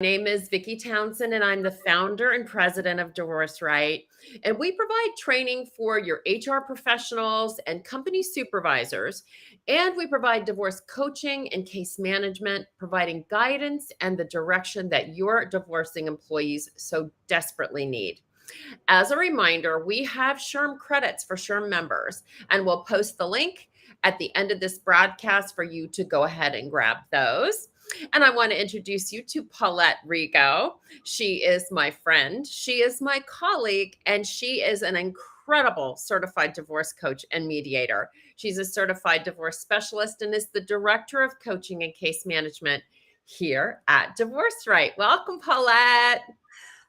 My name is Vicki Townsend, and I'm the founder and president of Divorce Right. And we provide training for your HR professionals and company supervisors. And we provide divorce coaching and case management, providing guidance and the direction that your divorcing employees so desperately need. As a reminder, we have SHRM credits for SHRM members, and we'll post the link at the end of this broadcast for you to go ahead and grab those. And I want to introduce you to Paulette Rigo. She is my friend, she is my colleague, and she is an incredible certified divorce coach and mediator. She's a certified divorce specialist and is the director of coaching and case management here at Divorce Right. Welcome, Paulette.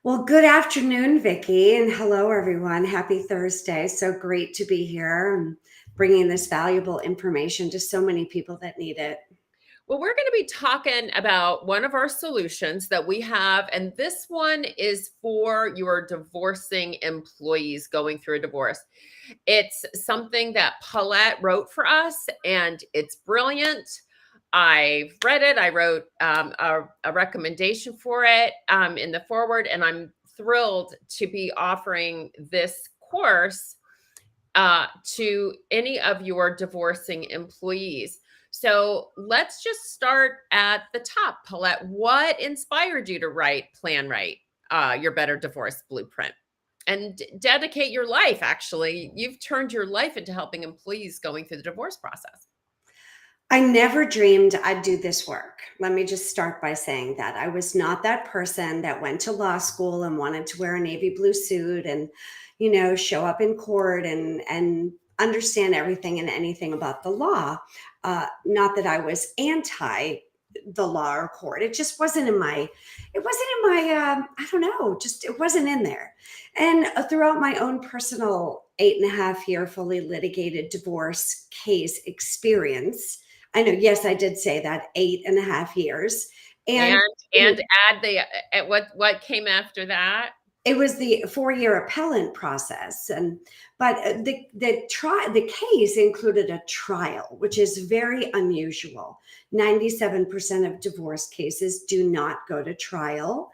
Well, good afternoon, Vicki, and hello, everyone. Happy Thursday. So great to be here and bringing this valuable information to so many people that need it. Well, we're going to be talking about one of our solutions that we have, and this one is for your divorcing employees going through a divorce. It's something that Paulette wrote for us, and it's brilliant. I've read it. I wrote a recommendation for it in the forward, and I'm thrilled to be offering this course to any of your divorcing employees. So let's just start at the top. Paulette, what inspired you to write Plan Right, your Better Divorce Blueprint? And dedicate your life, actually. You've turned your life into helping employees going through the divorce process. I never dreamed I'd do this work. Let me just start by saying that. I was not that person that went to law school and wanted to wear a navy blue suit and, show up in court and understand everything and anything about the law. Not that I was anti the law or court. It just wasn't in my, I don't know, just it wasn't in there. And throughout my own personal 8.5 year fully litigated divorce case experience, I know, yes, I did say that, 8.5 years. And add the what came after that? It was the 4-year appellant process, but the case included a trial, which is very unusual. 97% of divorce cases do not go to trial.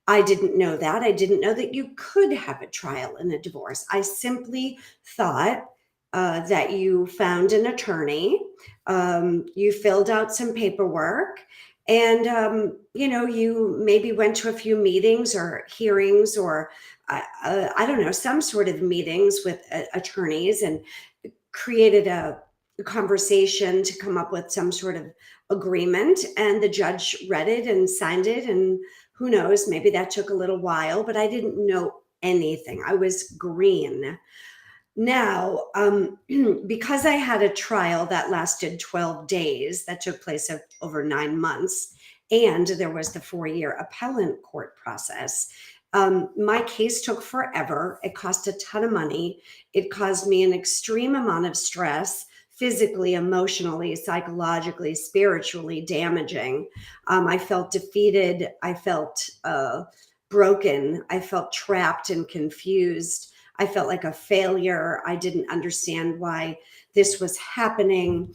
I didn't know that. I didn't know that you could have a trial in a divorce. I simply thought that you found an attorney, you filled out some paperwork, and you maybe went to a few meetings or hearings or I don't know, some sort of meetings with attorneys, and created a conversation to come up with some sort of agreement, and the judge read it and signed it, and who knows, maybe that took a little while, but I didn't know anything. I was green. Now, because I had a trial that lasted 12 days, that took place over 9 months, and there was the 4-year appellant court process, my case took forever. It cost a ton of money. It caused me an extreme amount of stress, physically, emotionally, psychologically, spiritually damaging. I felt defeated. I felt broken. I felt trapped and confused. I felt like a failure. I didn't understand why this was happening.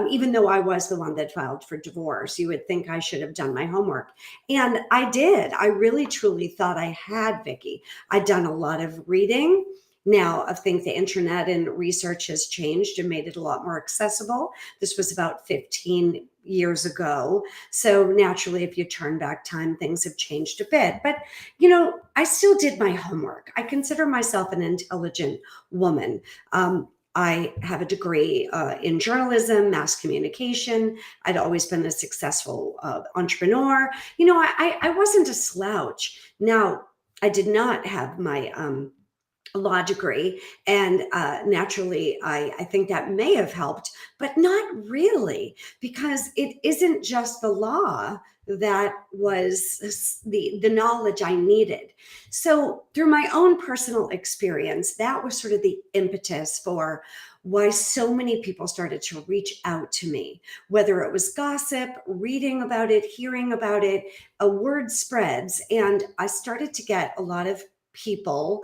Even though I was the one that filed for divorce, you would think I should have done my homework. And I did. I really, truly thought I had, Vicki. I'd done a lot of reading. Now, I think the internet and research has changed and made it a lot more accessible. This was about 15 years ago. So naturally, if you turn back time, things have changed a bit. But, I still did my homework. I consider myself an intelligent woman. I have a degree in journalism, mass communication. I'd always been a successful entrepreneur. I wasn't a slouch. Now, I did not have my law degree, and naturally I think that may have helped, but not really, because it isn't just the law that was the knowledge I needed. So through my own personal experience, that was sort of the impetus for why so many people started to reach out to me, whether it was gossip, reading about it, hearing about it, a word spreads, and I started to get a lot of people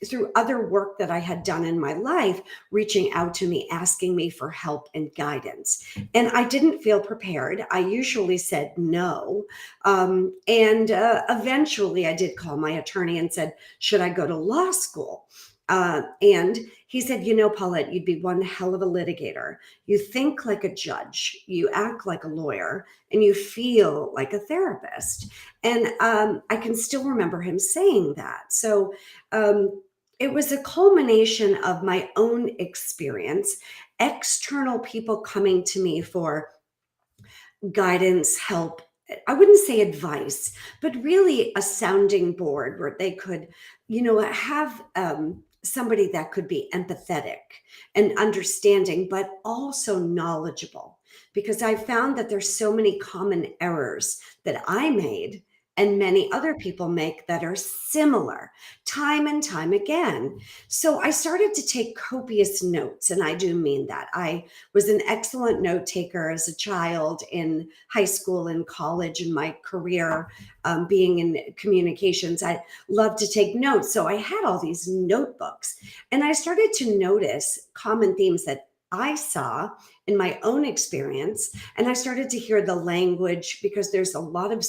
through other work that I had done in my life, reaching out to me, asking me for help and guidance. And I didn't feel prepared. I usually said no. And eventually I did call my attorney and said, should I go to law school? And he said, Paulette, you'd be one hell of a litigator. You think like a judge, you act like a lawyer, and you feel like a therapist. And I can still remember him saying that. So it was a culmination of my own experience, external people coming to me for guidance, help. I wouldn't say advice, but really a sounding board where they could, have somebody that could be empathetic and understanding, but also knowledgeable. Because I found that there's so many common errors that I made and many other people make that are similar time and time again. So I started to take copious notes, and I do mean that. I was an excellent note taker as a child, in high school and college, in my career, being in communications. I loved to take notes. So I had all these notebooks, and I started to notice common themes that I saw in my own experience. And I started to hear the language, because there's a lot of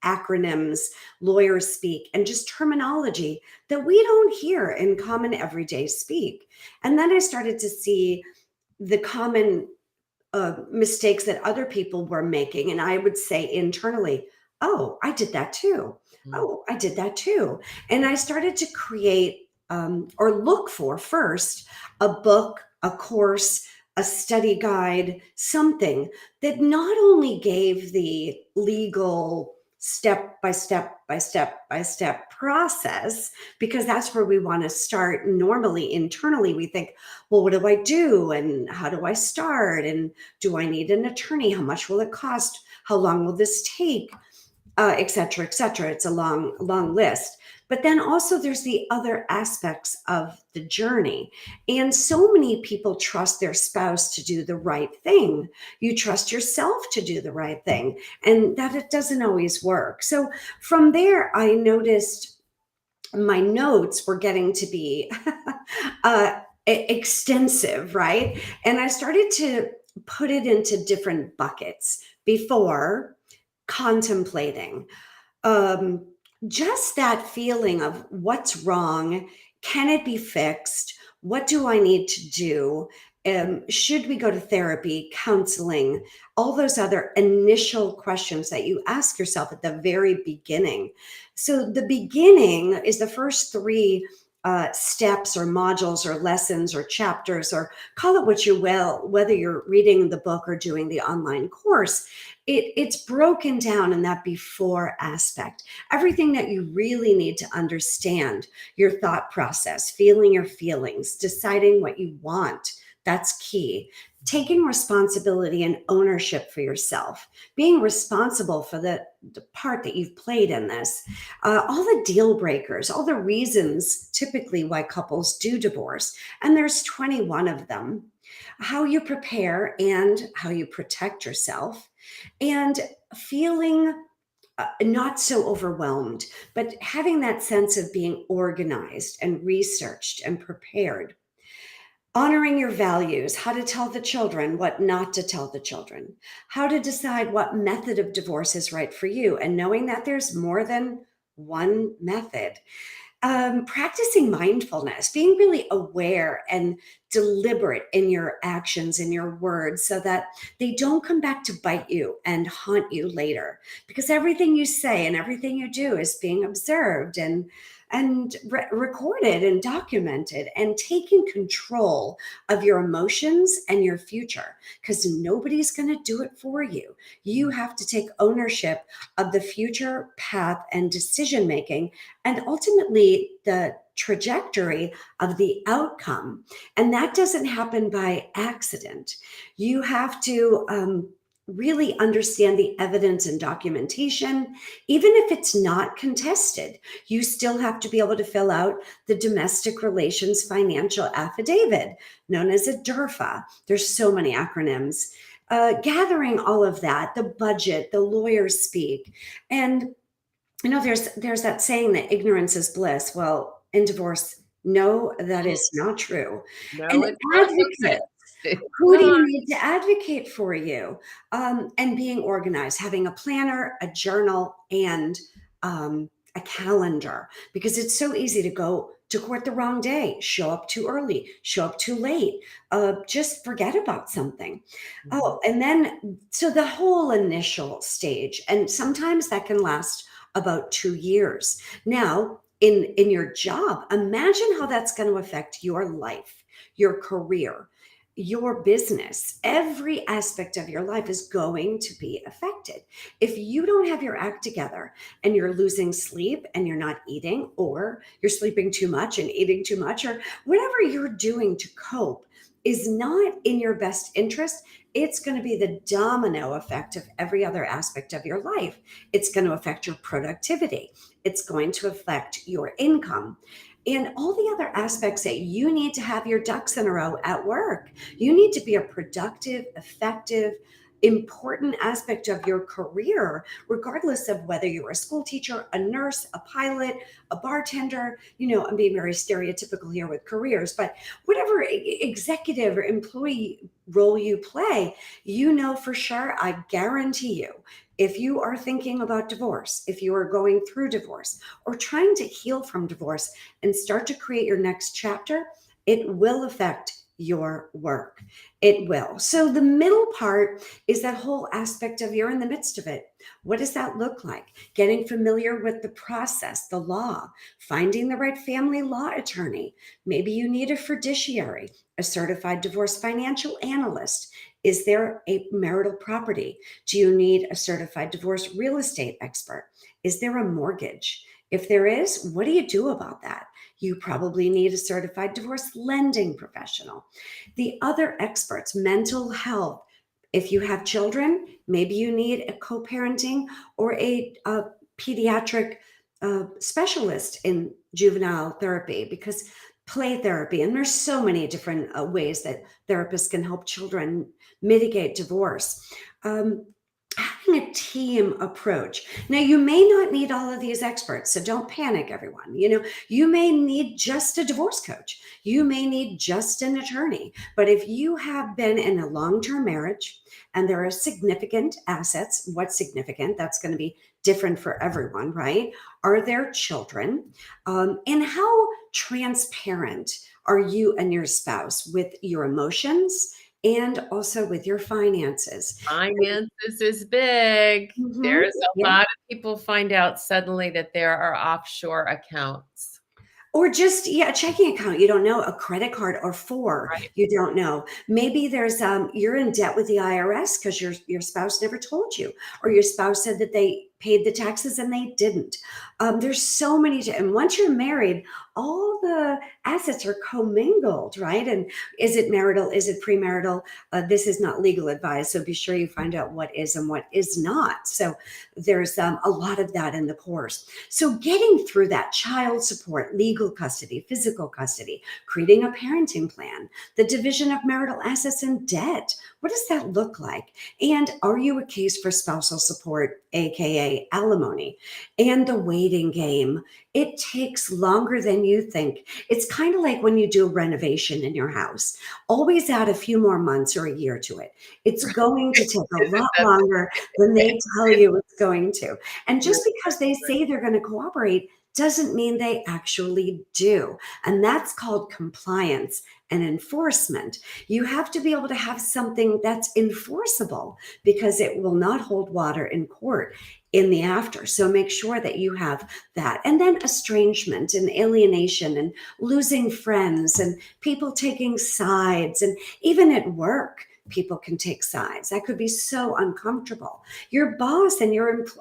acronyms lawyers speak and just terminology that we don't hear in common everyday speak. And then I started to see the common mistakes that other people were making. And I would say internally, oh, I did that too. Oh, I did that too. And I started to create or look for first a book, a course, a study guide, something that not only gave the legal step by step by step by step process, because that's where we want to start. Normally, internally, we think, well, what do I do? And how do I start? And do I need an attorney? How much will it cost? How long will this take? Et cetera, et cetera. It's a long, long list. But then also there's the other aspects of the journey. And so many people trust their spouse to do the right thing. You trust yourself to do the right thing, and that it doesn't always work. So from there, I noticed my notes were getting to be extensive, right? And I started to put it into different buckets before contemplating. Just that feeling of what's wrong, can it be fixed? What do I need to do? Should we go to therapy, counseling, all those other initial questions that you ask yourself at the very beginning. So the beginning is the first three steps or modules or lessons or chapters, or call it what you will, whether you're reading the book or doing the online course. It's broken down in that before aspect. Everything that you really need to understand: your thought process, feeling your feelings, deciding what you want. That's key. Taking responsibility and ownership for yourself, being responsible for the part that you've played in this, all the deal breakers, all the reasons typically why couples do divorce. And there's 21 of them. How you prepare and how you protect yourself, and feeling not so overwhelmed, but having that sense of being organized and researched and prepared. Honoring your values, how to tell the children what not to tell the children, how to decide what method of divorce is right for you, and knowing that there's more than one method. Practicing mindfulness, being really aware and deliberate in your actions, in your words, so that they don't come back to bite you and haunt you later. Because everything you say and everything you do is being observed and recorded and documented, and taking control of your emotions and your future, because nobody's going to do it for you. You have to take ownership of the future path and decision making, and ultimately the trajectory of the outcome. And that doesn't happen by accident. You have to really understand the evidence and documentation. Even if it's not contested, you still have to be able to fill out the domestic relations financial affidavit, known as a DERFA. There's so many acronyms. Gathering all of that, the budget, the lawyers speak, and there's that saying that ignorance is bliss. Well, in divorce, no, that Mm, is not true. no, And it's not. advocate, Okay. who do Come you on. need to advocate for you? And being organized, having a planner, a journal, and a calendar, because it's so easy to go to court the wrong day, show up too early, show up too late, just forget about something. Mhm. Oh, and then so the whole initial stage, and sometimes that can last about 2 years. Now, in your job, imagine how that's going to affect your life, your career, your business. Every aspect of your life is going to be affected. If you don't have your act together and you're losing sleep and you're not eating, or you're sleeping too much and eating too much, or whatever you're doing to cope is not in your best interest, it's going to be the domino effect of every other aspect of your life. It's going to affect your productivity. It's going to affect your income and all the other aspects that you need to have your ducks in a row at work. You need to be a productive, effective, important aspect of your career, regardless of whether you're a school teacher, a nurse, a pilot, a bartender. I'm being very stereotypical here with careers, but whatever executive or employee role you play, for sure, I guarantee you, if you are thinking about divorce, if you are going through divorce or trying to heal from divorce and start to create your next chapter, it will affect your work. It will. So the middle part is that whole aspect of you're in the midst of it. What does that look like? Getting familiar with the process, the law, finding the right family law attorney. Maybe you need a fiduciary, a certified divorce financial analyst. Is there a marital property? Do you need a certified divorce real estate expert? Is there a mortgage? If there is, what do you do about that? You probably need a certified divorce lending professional. The other experts, mental health. If you have children, maybe you need a co parenting or a pediatric specialist in juvenile therapy, because play therapy, and there's so many different ways that therapists can help children mitigate divorce. Um, Having a team approach. Now, you may not need all of these experts, so don't panic, everyone. You may need just a divorce coach. You may need just an attorney. But if you have been in a long-term marriage and there are significant assets, what's significant? That's going to be different for everyone, right? Are there children? And how transparent are you and your spouse with your emotions and also with your finances? Finances is big. Mhm. There's a Yeah. lot of people find out suddenly that there are offshore accounts. Or just, yeah, a checking account, you don't know, a credit card or four, Right. you don't know. Maybe there's you're in debt with the IRS because your spouse never told you, or your spouse said that they paid the taxes and they didn't. There's so many, and once you're married, all the assets are commingled, right? And is it marital? Is it premarital? This is not legal advice, so be sure you find out what is and what is not. So there's a lot of that in the course. So getting through that, child support, legal custody, physical custody, creating a parenting plan, the division of marital assets and debt. What does that look like? And are you a case for spousal support, AKA alimony? And the waiting game. It takes longer than you think. It's kind of like when you do a renovation in your house. Always add a few more months or a year to it. It's going to take a Isn't lot that longer than they tell you it's going to. And the just because they say they're going to cooperate doesn't mean they actually do. And that's called compliance and enforcement. You have to be able to have something that's enforceable, because it will not hold water in court in the after. So make sure that you have that. And then estrangement and alienation and losing friends and people taking sides, and even at work, people can take sides. That could be so uncomfortable. Your boss and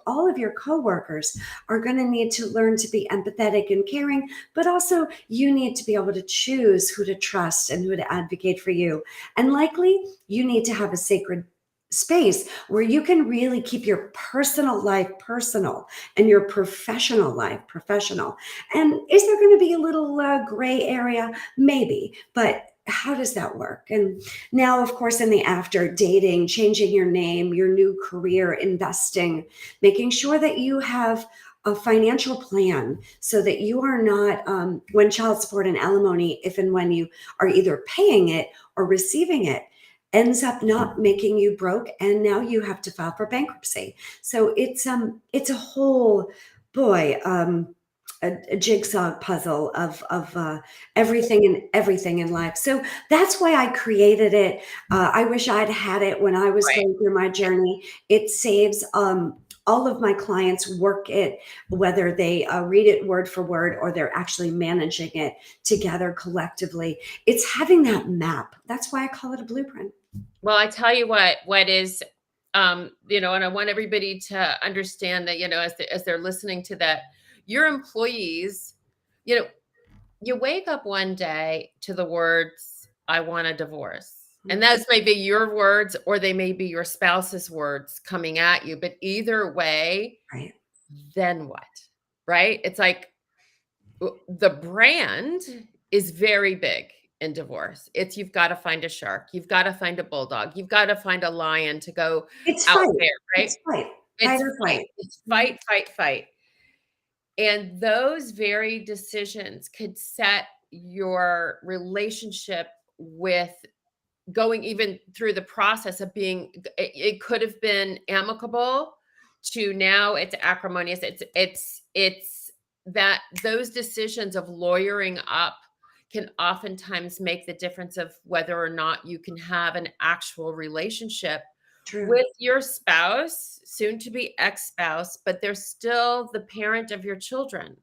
all of your coworkers are going to need to learn to be empathetic and caring, but also you need to be able to choose who to trust and who to advocate for you. And likely you need to have a sacred space where you can really keep your personal life personal and your professional life professional. And is there going to be a little gray area? Maybe, but how does that work? And now, of course, in the after, dating, changing your name, your new career, investing, making sure that you have a financial plan so that you are not, when child support and alimony, if and when you are either paying it or receiving it, ends up not making you broke, and now you have to file for bankruptcy. So it's a whole, boy, a jigsaw puzzle of everything in life. So that's why I created it. I wish I'd had it when I was Right. going through my journey. It saves all of my clients work it, whether they read it word for word or they're actually managing it together collectively. It's having that map. That's why I call it a blueprint. Well, I tell you what is, and I want everybody to understand that, as they're listening to that, your employees, you know, you wake up one day to the words, I want a divorce. And Mhm. those may be your words or they may be your spouse's words coming at you. But either way, Right. then what? Right? It's like the brand is very big in divorce. It's you've got to find a shark, you've got to find a bulldog, you've got to find a lion to go It's out fight. there, right? It's fight. Fight It's or fight, flight. it's Mhm. fight, fight, fight. And those very decisions could set your relationship with going even through the process of being it could have been amicable to now it's acrimonious. It's that those decisions of lawyering up can oftentimes make the difference of whether or not you can have an actual relationship True. with your spouse, soon to be ex-spouse, but they're still the parent of your children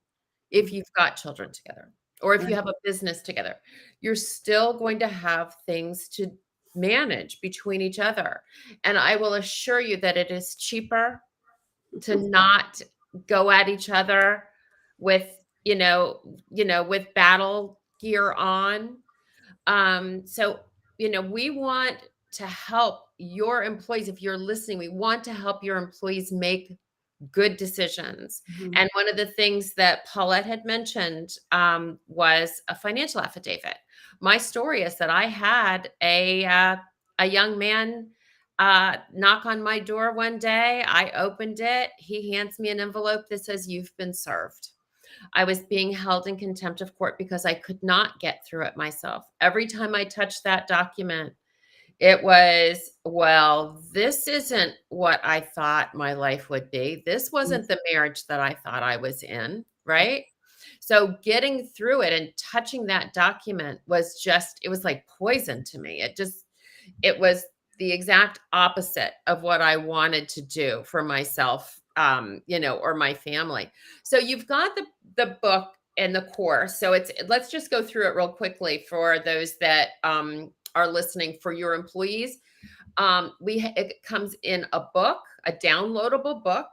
if Mhm. you've got children together or if you Right. have a business together. You're still going to have things to manage between each other. And I will assure you that it is cheaper to not go at each other with, with battle gear on. So, we want to help your employees. If you're listening, we want to help your employees make good decisions. Mhm. And one of the things that Paulette had mentioned was a financial affidavit. My story is that I had a young man knock on my door one day. I opened it. He hands me an envelope that says, "You've been served." I was being held in contempt of court because I could not get through it myself. Every time I touched that document, it was, well, this isn't what I thought my life would be. This Mhm. wasn't the marriage that I thought I was in, right? So getting through it and touching that document was it was like poison to me. It was the exact opposite of what I wanted to do for myself, or my family. So you've got the book and the course. So let's just go through it real quickly for those that are listening. For your employees, it comes in a book, a downloadable book,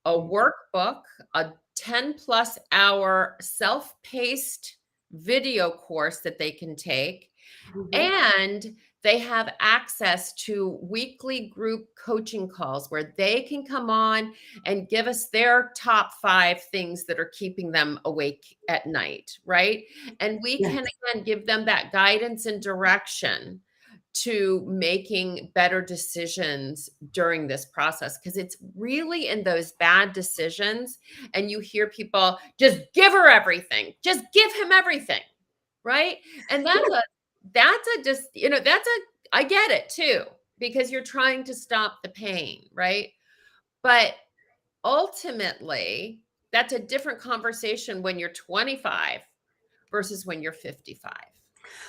a Mhm. workbook, a 10 plus hour self-paced video course that they can take, Mhm. and they have access to weekly group coaching calls where they can come on and give us their top 5 things that are keeping them awake at night, right? And we Yes. can again give them that guidance and direction to making better decisions during this process, because it's really in those bad decisions and you hear people just give her everything, just give him everything, right? And that's a just, I get it too, because you're trying to stop the pain, right? But ultimately, that's a different conversation when you're 25 versus when you're 55,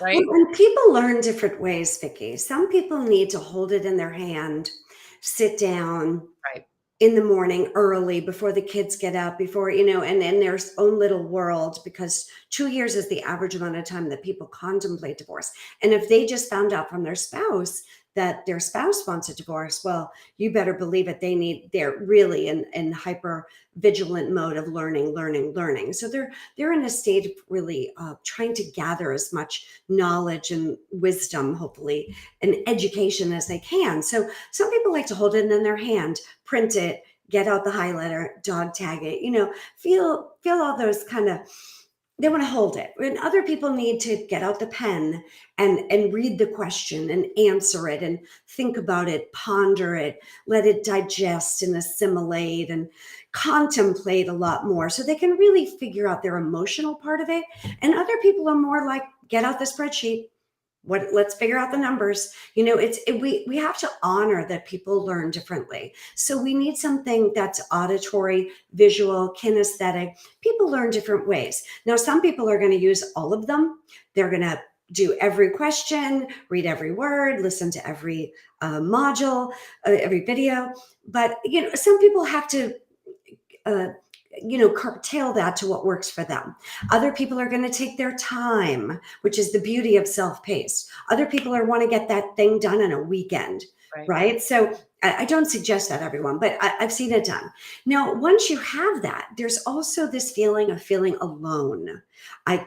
Well, right? and people learn different ways, Vicky. Some people need to hold it in their hand, sit down Right. in the morning early before the kids get up, before, and in their own little world, because 2 years is the average amount of time that people contemplate divorce. And if they just found out from their spouse that their spouse wants a divorce, well, you better believe it. They're really in hyper vigilant mode of learning. So they're in a state of really trying to gather as much knowledge and wisdom, hopefully, and education as they can. So some people like to hold it in their hand, print it, get out the highlighter, dog tag it, feel all those kind of, they want to hold it. And other people need to get out the pen and read the question and answer it and think about it, ponder it, let it digest and assimilate and contemplate a lot more so they can really figure out their emotional part of it. And other people are more like, get out the spreadsheet. Let's figure out the numbers. We have to honor that people learn differently. So we need something that's auditory, visual, kinesthetic. People learn different ways. Now, some people are going to use all of them. They're going to do every question, read every word, listen to every module, every video. But some people have to curtail that to what works for them. Other people are going to take their time, which is the beauty of self-paced. Other people want to get that thing done in a weekend, right? So I don't suggest that, everyone, but I've seen it done. Now, once you have that, there's also this feeling of feeling alone.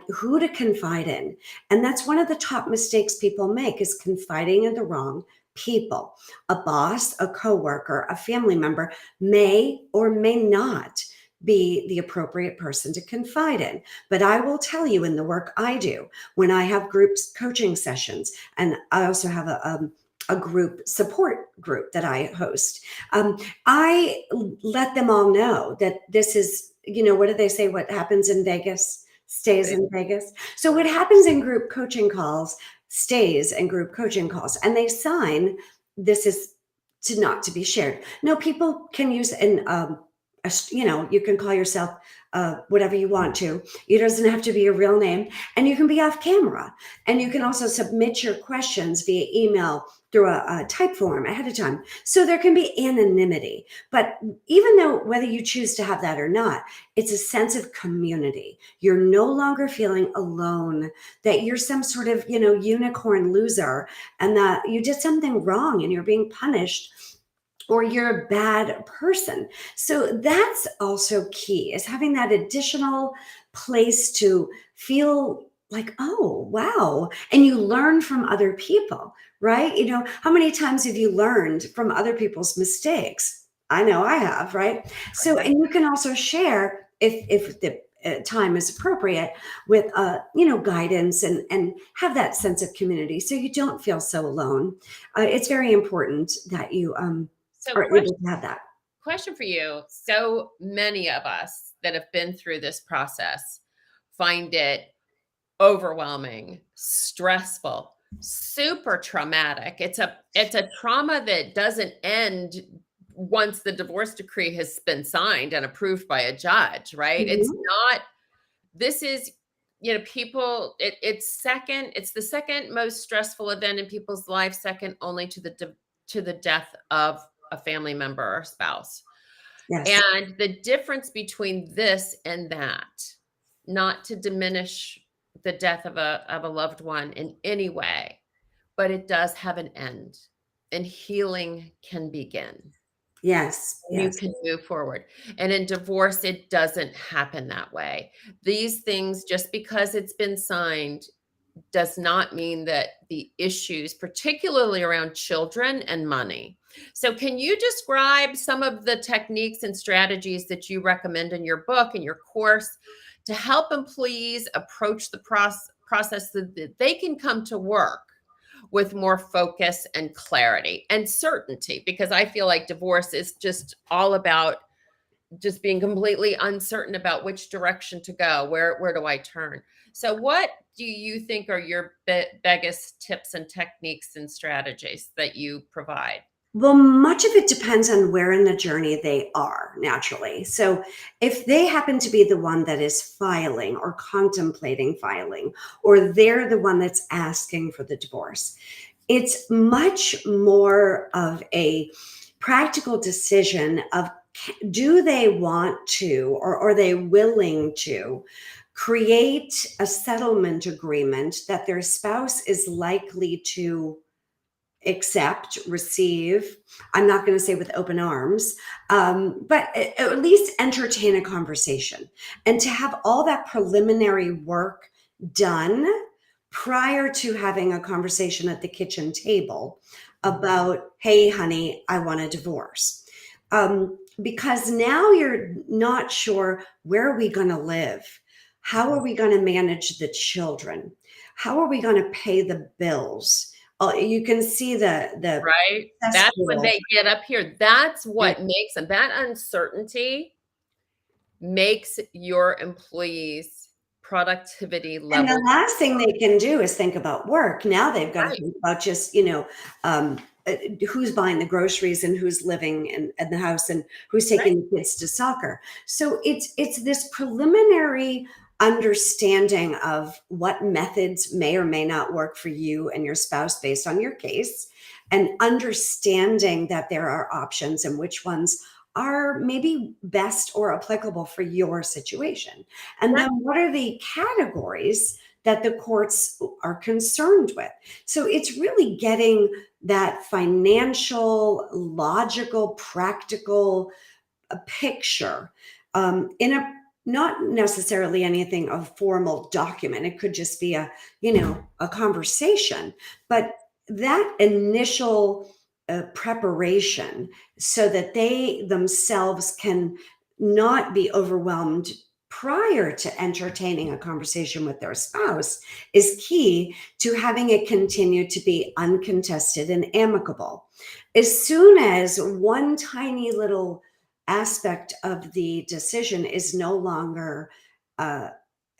Who to confide in. And that's one of the top mistakes people make, is confiding in the wrong people. A boss, a coworker, a family member may or may not be the appropriate person to confide in. But I will tell you, in the work I do, when I have groups coaching sessions, and I also have a group support group that I host, I let them all know that this is, what do they say? What happens in Vegas stays in Vegas. So what happens in group coaching calls stays in group coaching calls, and they sign, this is not to be shared. No, people can use you can call yourself whatever you want to. It doesn't have to be a real name, and you can be off camera, and you can also submit your questions via email through a type form ahead of time. So there can be anonymity. But even though whether you choose to have that or not, it's a sense of community. You're no longer feeling alone, that you're some sort of, unicorn loser, and that you did something wrong and you're being punished, or you're a bad person. So that's also key, is having that additional place to feel like, oh, wow. And you learn from other people, right? How many times have you learned from other people's mistakes? I know I have, right? So, and you can also share, if the time is appropriate, with guidance, and have that sense of community, so you don't feel so alone. It's very important that you are able to have that. Question for you. So many of us that have been through this process find it overwhelming, stressful, super traumatic. It's a trauma that doesn't end once the divorce decree has been signed and approved by a judge, right? Mm-hmm. It's not, this is, people, it's the second most stressful event in people's life, second only to the death of a family member or spouse. Yes. And the difference between this and that, not to diminish the death of a loved one in any way, but it does have an end, and healing can begin. Yes. You can move forward. And in divorce, it doesn't happen that way. These things, just because it's been signed, does not mean that the issues, particularly around children and money. So can you describe some of the techniques and strategies that you recommend in your book and your course to help employees approach the process so that they can come to work with more focus and clarity and certainty? Because I feel like divorce is just all about just being completely uncertain about which direction to go. Where do I turn? So what do you think are your biggest tips and techniques and strategies that you provide? Well, much of it depends on where in the journey they are, naturally. So if they happen to be the one that is filing or contemplating filing, or they're the one that's asking for the divorce, it's much more of a practical decision of, do they want to, or are they willing to create a settlement agreement that their spouse is likely to accept, receive. I'm not going to say with open arms, but at least entertain a conversation, and to have all that preliminary work done prior to having a conversation at the kitchen table about, hey, honey, I want a divorce. Because now you're not sure, where are we going to live? How are we going to manage the children? How are we going to pay the bills? You can see the right. That's when they get up here. That's what makes them, that uncertainty makes your employees' productivity And the level last thing they can do is think about work. Now they've got to right. think about just, um, who's buying the groceries and who's living in the house and who's Right. taking the kids to soccer. So it's this preliminary understanding of what methods may or may not work for you and your spouse based on your case, and understanding that there are options and which ones are maybe best or applicable for your situation. And Right. then what are the categories that the courts are concerned with? So it's really getting that financial, logical, practical picture in a not necessarily anything of formal document. It could just be a conversation, but that initial preparation so that they themselves can not be overwhelmed prior to entertaining a conversation with their spouse is key to having it continue to be uncontested and amicable. As soon as one tiny little aspect of the decision is no longer uh,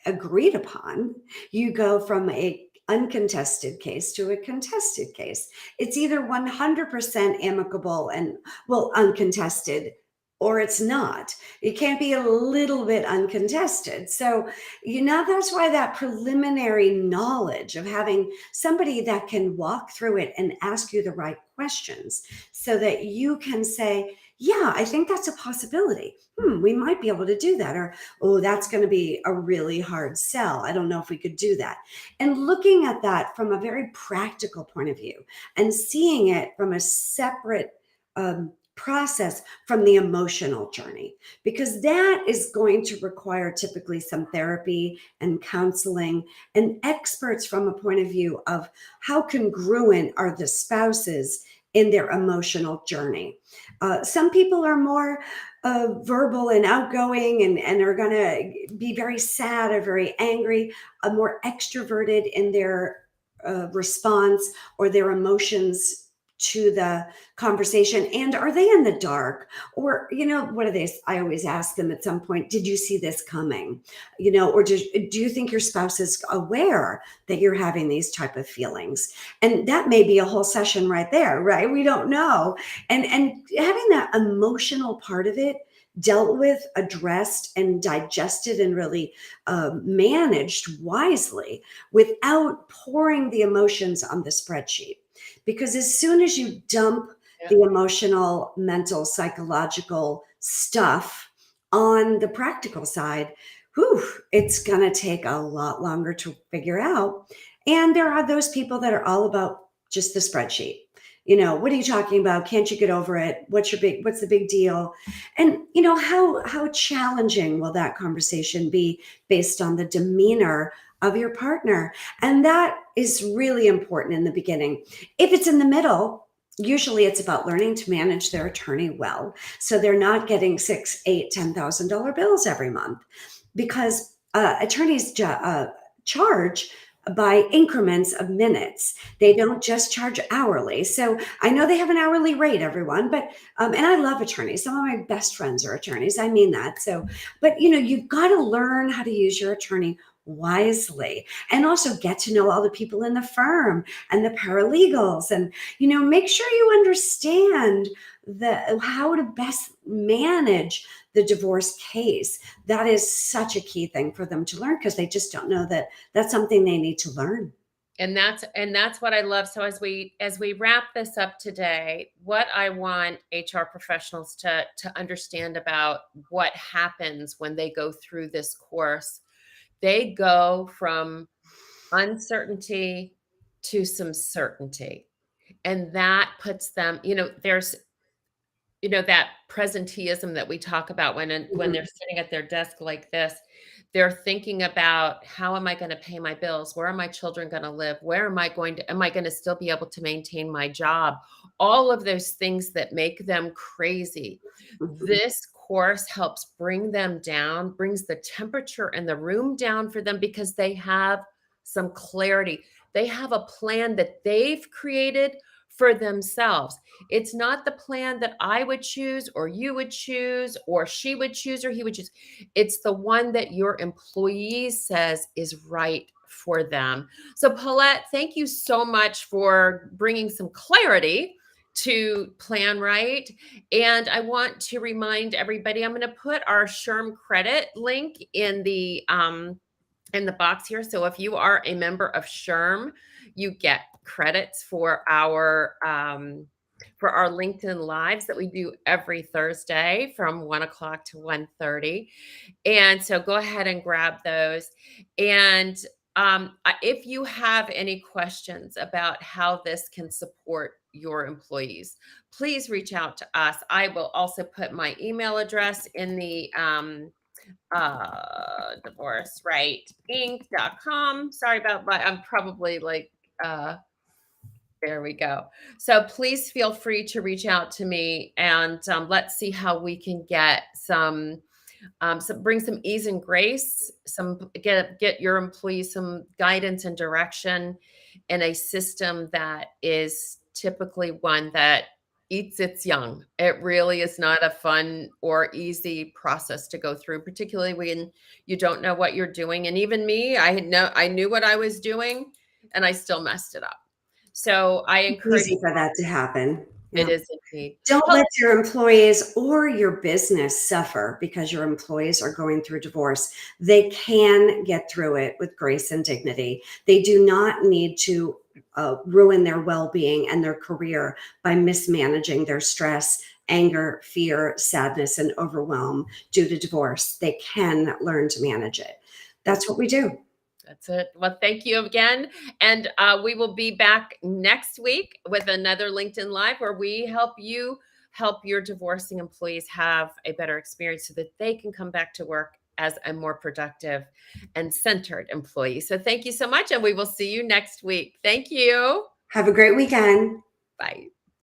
agreed upon, you go from a uncontested case to a contested case. It's either 100% amicable and, well, uncontested, or it's not. It can't be a little bit uncontested. So, that's why that preliminary knowledge of having somebody that can walk through it and ask you the right questions so that you can say, yeah, I think that's a possibility. We might be able to do that. Or, oh, that's going to be a really hard sell. I don't know if we could do that. And looking at that from a very practical point of view and seeing it from a separate process from the emotional journey, because that is going to require typically some therapy and counseling and experts from a point of view of how congruent are the spouses in their emotional journey. Some people are more verbal and outgoing and are going to be very sad or very angry, more extroverted in their response or their emotions to the conversation. And are they in the dark? Or, what are they? I always ask them at some point, did you see this coming? Or do you think your spouse is aware that you're having these type of feelings? And that may be a whole session right there, right? We don't know. And having that emotional part of it dealt with, addressed, and digested, and really managed wisely without pouring the emotions on the spreadsheet. Because as soon as you dump Yeah. the emotional, mental, psychological stuff on the practical side, it's going to take a lot longer to figure out. And there are those people that are all about just the spreadsheet. What are you talking about? Can't you get over it? What's the big deal? And how challenging will that conversation be based on the demeanor of your partner? And that is really important in the beginning. If it's in the middle, usually it's about learning to manage their attorney well, so they're not getting $6, $8, $10,000 bills every month, because attorneys charge by increments of minutes. They don't just charge hourly. So I know they have an hourly rate, everyone, but and I love attorneys. Some of my best friends are attorneys. I mean that. So, but you've got to learn how to use your attorney wisely, and also get to know all the people in the firm and the paralegals, and make sure you understand how to best manage the divorce case. That is such a key thing for them to learn, because they just don't know that that's something they need to learn. And that's what I love. So as we wrap this up today, what I want HR professionals to understand about what happens when they go through this course, they go from uncertainty to some certainty. And that puts them, there's that presenteeism that we talk about when Mhm. they're sitting at their desk like this, they're thinking about, how am I going to pay my bills? Where are my children going to live? Am I going to still be able to maintain my job? All of those things that make them crazy. Mhm. This course helps bring them down, brings the temperature in the room down for them, because they have some clarity. They have a plan that they've created for themselves. It's not the plan that I would choose or you would choose or she would choose or he would choose. It's the one that your employee says is right for them. So Paulette, thank you so much for bringing some clarity to Plan Right. And I want to remind everybody, I'm going to put our SHRM credit link in the box here. So if you are a member of SHRM, you get credits for our LinkedIn lives that we do every Thursday from 1 o'clock to 1:30. And so go ahead and grab those. And if you have any questions about how this can support your employees, please reach out to us. I will also put my email address in the divorcerightinc.com. Sorry about I'm probably like there we go. So please feel free to reach out to me, and let's see how we can get bring some ease and grace, get your employees some guidance and direction in a system that is typically one that eats its young. It really is not a fun or easy process to go through, particularly when you don't know what you're doing. And even me, I knew what I was doing and I still messed it up. So I encourage Easy for that to happen. It is indeed. Don't let your employees or your business suffer because your employees are going through divorce. They can get through it with grace and dignity. They do not need to ruin their well-being and their career by mismanaging their stress, anger, fear, sadness, and overwhelm due to divorce. They can learn to manage it. That's what we do. That's it. Well, thank you again. And we will be back next week with another LinkedIn Live where we help your divorcing employees have a better experience so that they can come back to work as a more productive and centered employee. So thank you so much. And we will see you next week. Thank you. Have a great weekend. Bye.